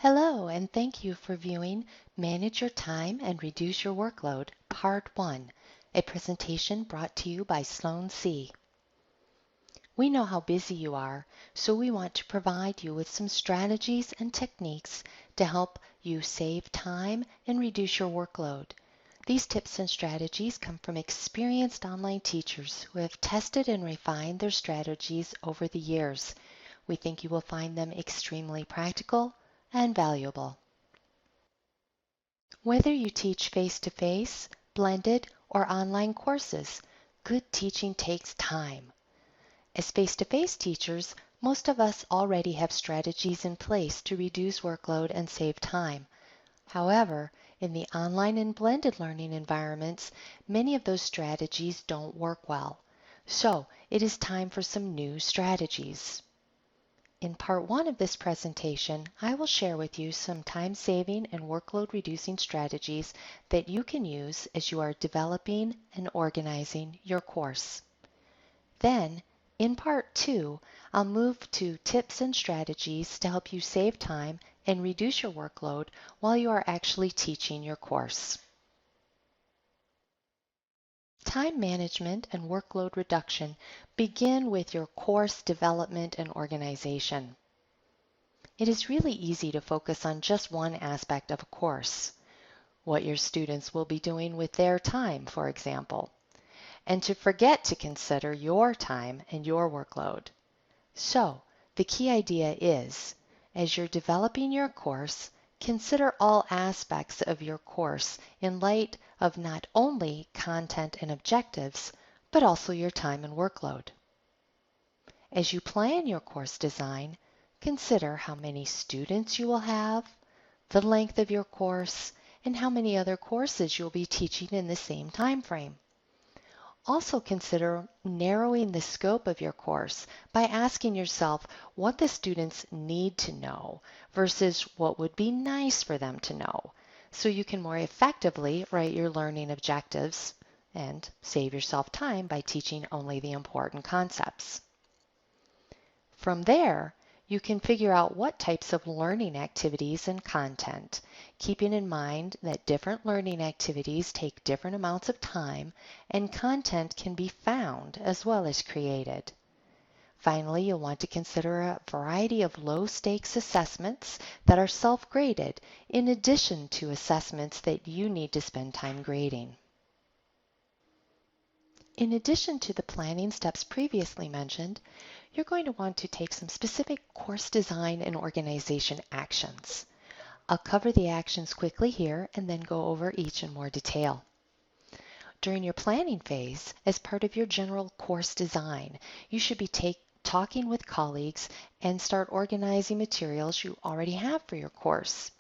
Hello, and thank you for viewing Manage Your Time and Reduce Your Workload, Part 1, a presentation brought to you by Sloan C. We know how busy you are, so we want to provide you with some strategies and techniques to help you save time and reduce your workload. These tips and strategies come from experienced online teachers who have tested and refined their strategies over the years. We think you will find them extremely practical and valuable. Whether you teach face-to-face, blended, or online courses, good teaching takes time. As face-to-face teachers, most of us already have strategies in place to reduce workload and save time. However, in the online and blended learning environments, many of those strategies don't work well. So it is time for some new strategies. In part 1 of this presentation, I will share with you some time-saving and workload-reducing strategies that you can use as you are developing and organizing your course. Then, in part 2, I'll move to tips and strategies to help you save time and reduce your workload while you are actually teaching your course. Time management and workload reduction begin with your course development and organization. It is really easy to focus on just one aspect of a course, what your students will be doing with their time, for example, and to forget to consider your time and your workload. So, the key idea is, as you're developing your course, consider all aspects of your course in light of not only content and objectives, but also your time and workload. As you plan your course design, consider how many students you will have, the length of your course, and how many other courses you'll be teaching in the same time frame. Also consider narrowing the scope of your course by asking yourself what the students need to know versus what would be nice for them to know, so you can more effectively write your learning objectives and save yourself time by teaching only the important concepts. From there, you can figure out what types of learning activities and content, keeping in mind that different learning activities take different amounts of time and content can be found as well as created. Finally, you'll want to consider a variety of low-stakes assessments that are self-graded in addition to assessments that you need to spend time grading. In addition to the planning steps previously mentioned, you're going to want to take some specific course design and organization actions. I'll cover the actions quickly here and then go over each in more detail. During your planning phase, as part of your general course design, you should be talking with colleagues and start organizing materials you already have for your course.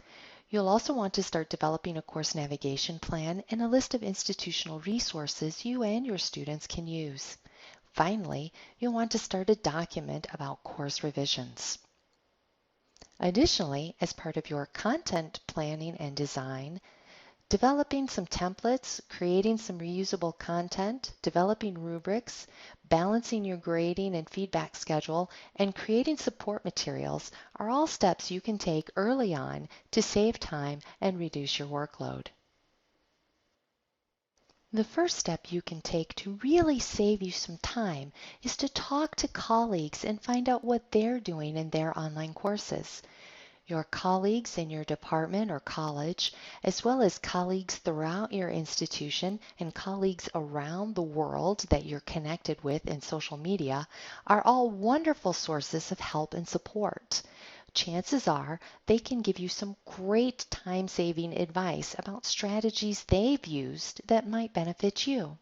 You'll also want to start developing a course navigation plan and a list of institutional resources you and your students can use. Finally, you'll want to start a document about course revisions. Additionally, as part of your content planning and design, developing some templates, creating some reusable content, developing rubrics, balancing your grading and feedback schedule, and creating support materials are all steps you can take early on to save time and reduce your workload. The first step you can take to really save you some time is to talk to colleagues and find out what they're doing in their online courses. Your colleagues in your department or college, as well as colleagues throughout your institution and colleagues around the world that you're connected with in social media, are all wonderful sources of help and support. Chances are they can give you some great time-saving advice about strategies they've used that might benefit you.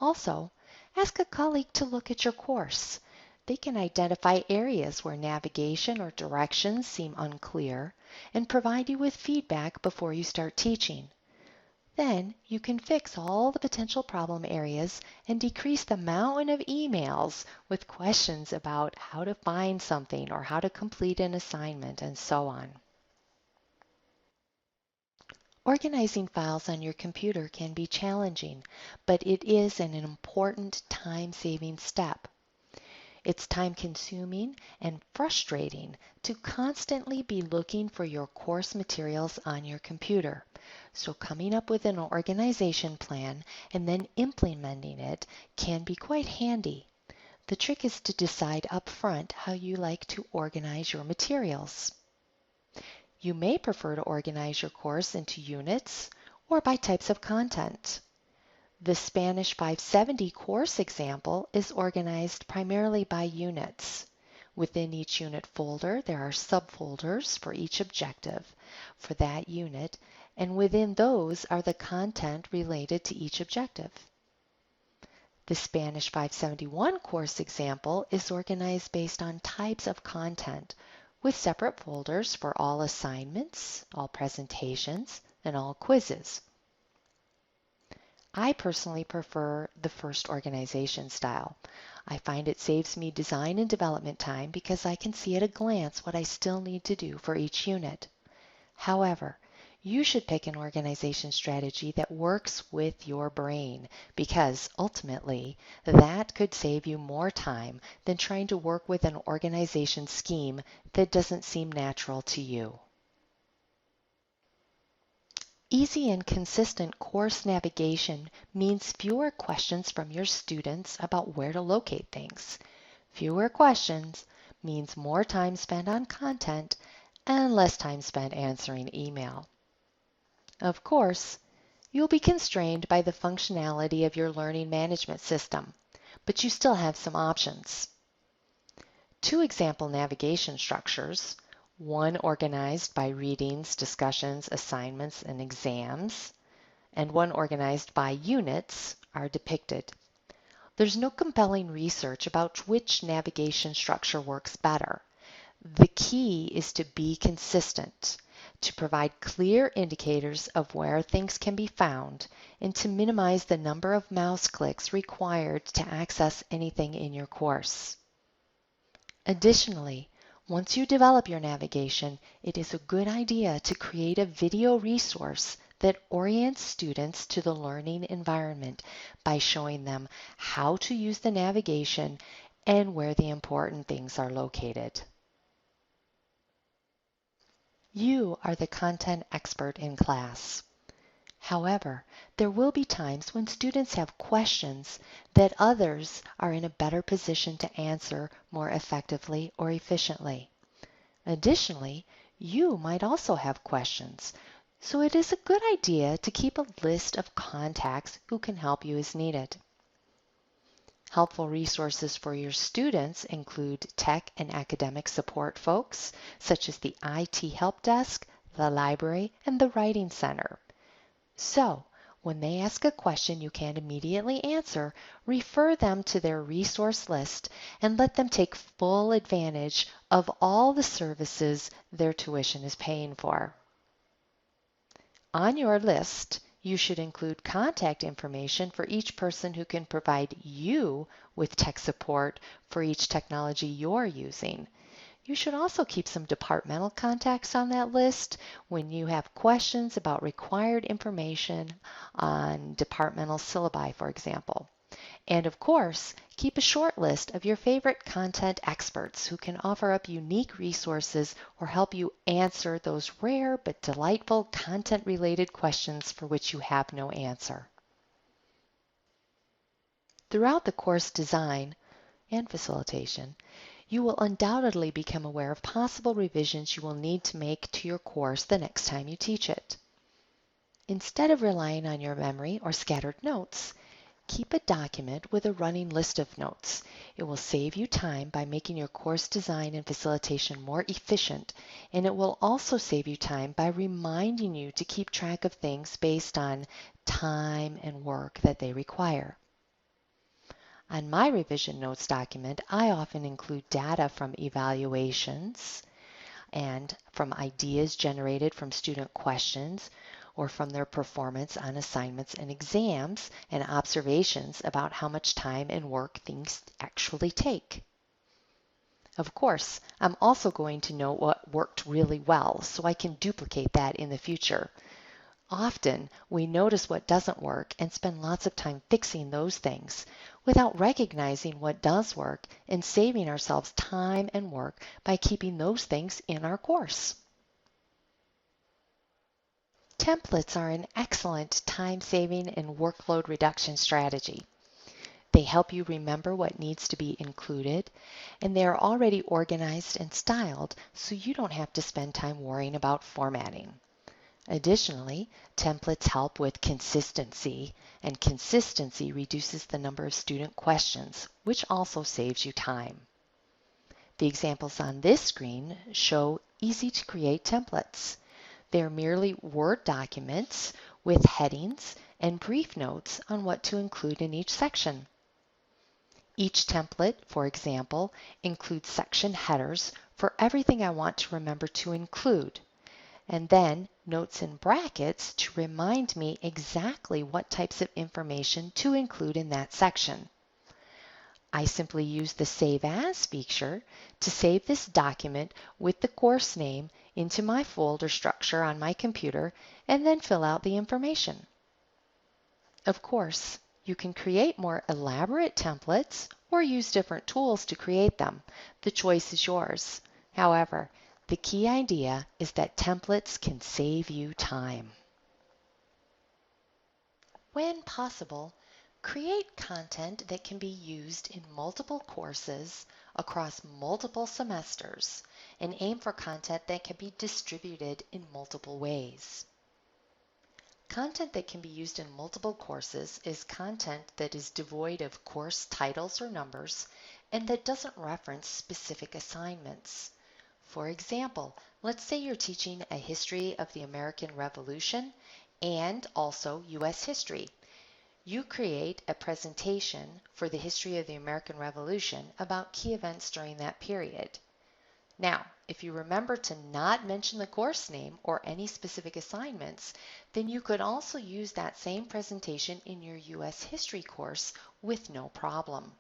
Also, ask a colleague to look at your course. They can identify areas where navigation or directions seem unclear and provide you with feedback before you start teaching. Then you can fix all the potential problem areas and decrease the mountain of emails with questions about how to find something or how to complete an assignment and so on. Organizing files on your computer can be challenging, but it is an important time-saving step. It's time-consuming and frustrating to constantly be looking for your course materials on your computer. So coming up with an organization plan and then implementing it can be quite handy. The trick is to decide up front how you like to organize your materials. You may prefer to organize your course into units or by types of content. The Spanish 570 course example is organized primarily by units. Within each unit folder, there are subfolders for each objective for that unit, and within those are the content related to each objective. The Spanish 571 course example is organized based on types of content, with separate folders for all assignments, all presentations, and all quizzes. I personally prefer the first organization style. I find it saves me design and development time because I can see at a glance what I still need to do for each unit. However, you should pick an organization strategy that works with your brain because ultimately that could save you more time than trying to work with an organization scheme that doesn't seem natural to you. Easy and consistent course navigation means fewer questions from your students about where to locate things. Fewer questions means more time spent on content and less time spent answering email. Of course, you'll be constrained by the functionality of your learning management system, but you still have some options. Two example navigation structures, one organized by readings, discussions, assignments, and exams, and one organized by units, are depicted. There's no compelling research about which navigation structure works better. The key is to be consistent, to provide clear indicators of where things can be found, and to minimize the number of mouse clicks required to access anything in your course. Additionally, once you develop your navigation, it is a good idea to create a video resource that orients students to the learning environment by showing them how to use the navigation and where the important things are located. You are the content expert in class. However, there will be times when students have questions that others are in a better position to answer more effectively or efficiently. Additionally, you might also have questions, so it is a good idea to keep a list of contacts who can help you as needed. Helpful resources for your students include tech and academic support folks, such as the IT Help Desk, the library, and the Writing Center. So, when they ask a question you can't immediately answer, refer them to their resource list and let them take full advantage of all the services their tuition is paying for. On your list, you should include contact information for each person who can provide you with tech support for each technology you're using. You should also keep some departmental contacts on that list when you have questions about required information on departmental syllabi, for example. And of course, keep a short list of your favorite content experts who can offer up unique resources or help you answer those rare but delightful content-related questions for which you have no answer. Throughout the course design and facilitation, you will undoubtedly become aware of possible revisions you will need to make to your course the next time you teach it. Instead of relying on your memory or scattered notes, keep a document with a running list of notes. It will save you time by making your course design and facilitation more efficient, and it will also save you time by reminding you to keep track of things based on time and work that they require. On my revision notes document, I often include data from evaluations and from ideas generated from student questions or from their performance on assignments and exams, and observations about how much time and work things actually take. Of course, I'm also going to know what worked really well so I can duplicate that in the future. Often, we notice what doesn't work and spend lots of time fixing those things, without recognizing what does work and saving ourselves time and work by keeping those things in our course. Templates are an excellent time-saving and workload reduction strategy. They help you remember what needs to be included, and they are already organized and styled so you don't have to spend time worrying about formatting. Additionally, templates help with consistency, and consistency reduces the number of student questions, which also saves you time. The examples on this screen show easy to create templates. They are merely Word documents with headings and brief notes on what to include in each section. Each template, for example, includes section headers for everything I want to remember to include, and then notes in brackets to remind me exactly what types of information to include in that section. I simply use the Save As feature to save this document with the course name into my folder structure on my computer and then fill out the information. Of course, you can create more elaborate templates or use different tools to create them. The choice is yours. However, the key idea is that templates can save you time. When possible, create content that can be used in multiple courses across multiple semesters and aim for content that can be distributed in multiple ways. Content that can be used in multiple courses is content that is devoid of course titles or numbers and that doesn't reference specific assignments. For example, let's say you're teaching a history of the American Revolution and also U.S. history. You create a presentation for the history of the American Revolution about key events during that period. Now, if you remember to not mention the course name or any specific assignments, then you could also use that same presentation in your U.S. history course with no problem.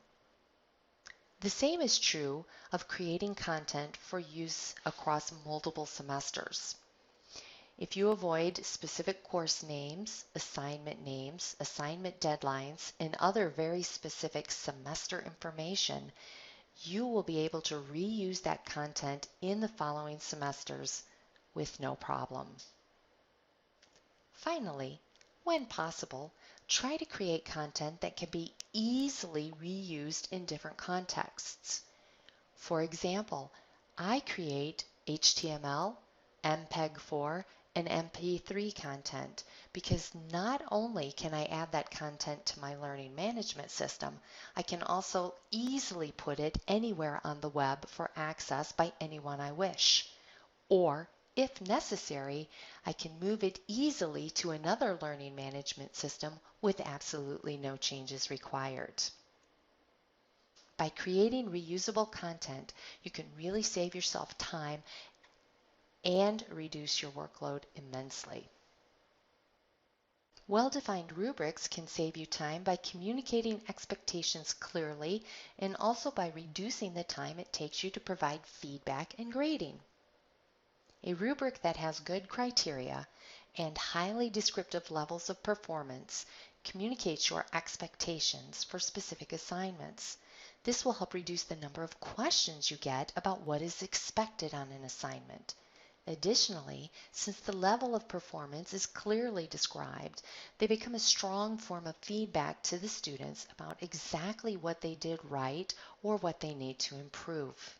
The same is true of creating content for use across multiple semesters. If you avoid specific course names, assignment deadlines, and other very specific semester information, you will be able to reuse that content in the following semesters with no problem. Finally, when possible, try to create content that can be easily reused in different contexts. For example, I create HTML, MPEG-4, and MP3 content because not only can I add that content to my learning management system, I can also easily put it anywhere on the web for access by anyone I wish. Or, if necessary, I can move it easily to another learning management system with absolutely no changes required. By creating reusable content, you can really save yourself time and reduce your workload immensely. Well-defined rubrics can save you time by communicating expectations clearly and also by reducing the time it takes you to provide feedback and grading. A rubric that has good criteria and highly descriptive levels of performance communicates your expectations for specific assignments. This will help reduce the number of questions you get about what is expected on an assignment. Additionally, since the level of performance is clearly described, they become a strong form of feedback to the students about exactly what they did right or what they need to improve.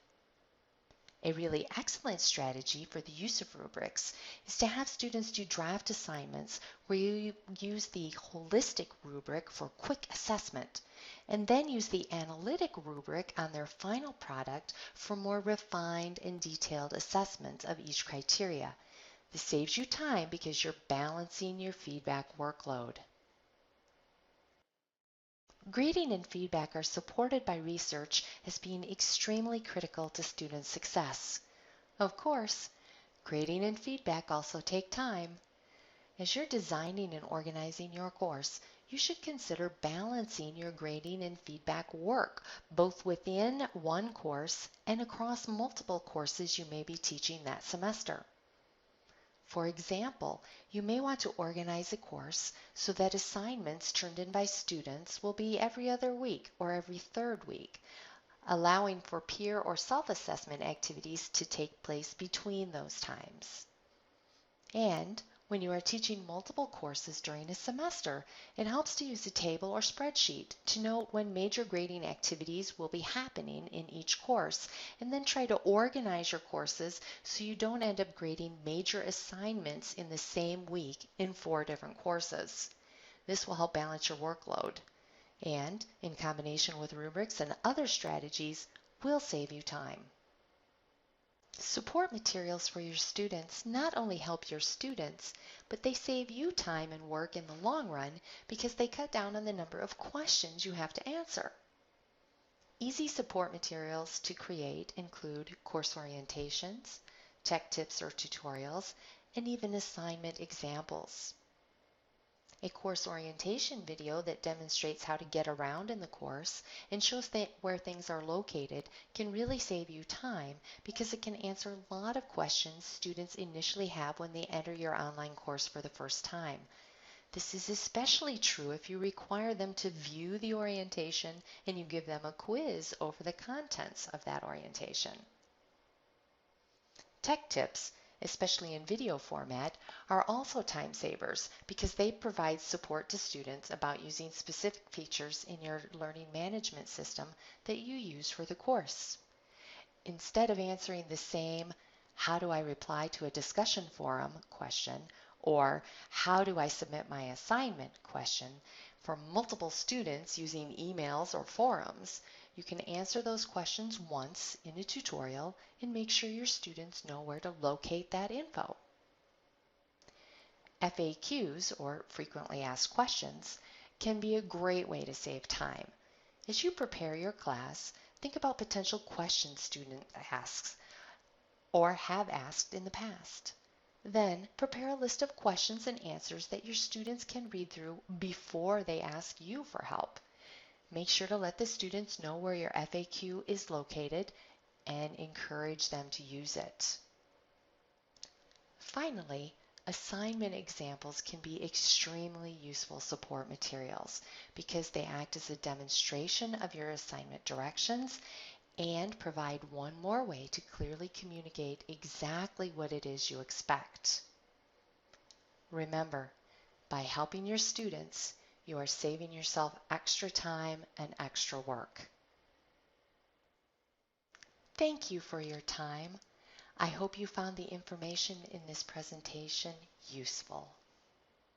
A really excellent strategy for the use of rubrics is to have students do draft assignments where you use the holistic rubric for quick assessment, and then use the analytic rubric on their final product for more refined and detailed assessments of each criteria. This saves you time because you're balancing your feedback workload. Grading and feedback are supported by research as being extremely critical to student success. Of course, grading and feedback also take time. As you're designing and organizing your course, you should consider balancing your grading and feedback work, both within one course and across multiple courses you may be teaching that semester. For example, you may want to organize a course so that assignments turned in by students will be every other week or every third week, allowing for peer or self-assessment activities to take place between those times. And when you are teaching multiple courses during a semester, it helps to use a table or spreadsheet to note when major grading activities will be happening in each course, and then try to organize your courses so you don't end up grading major assignments in the same week in 4 different courses. This will help balance your workload, and in combination with rubrics and other strategies, will save you time. Support materials for your students not only help your students, but they save you time and work in the long run because they cut down on the number of questions you have to answer. Easy support materials to create include course orientations, tech tips or tutorials, and even assignment examples. A course orientation video that demonstrates how to get around in the course and shows where things are located can really save you time because it can answer a lot of questions students initially have when they enter your online course for the first time. This is especially true if you require them to view the orientation and you give them a quiz over the contents of that orientation. Tech tips, especially in video format, are also time savers because they provide support to students about using specific features in your learning management system that you use for the course. Instead of answering the same "how do I reply to a discussion forum" question or "how do I submit my assignment" question for multiple students using emails or forums, you can answer those questions once in a tutorial and make sure your students know where to locate that info. FAQs, or frequently asked questions, can be a great way to save time. As you prepare your class, think about potential questions students ask or have asked in the past. Then prepare a list of questions and answers that your students can read through before they ask you for help. Make sure to let the students know where your FAQ is located and encourage them to use it. Finally, assignment examples can be extremely useful support materials because they act as a demonstration of your assignment directions and provide one more way to clearly communicate exactly what it is you expect. Remember, by helping your students, you are saving yourself extra time and extra work. Thank you for your time. I hope you found the information in this presentation useful.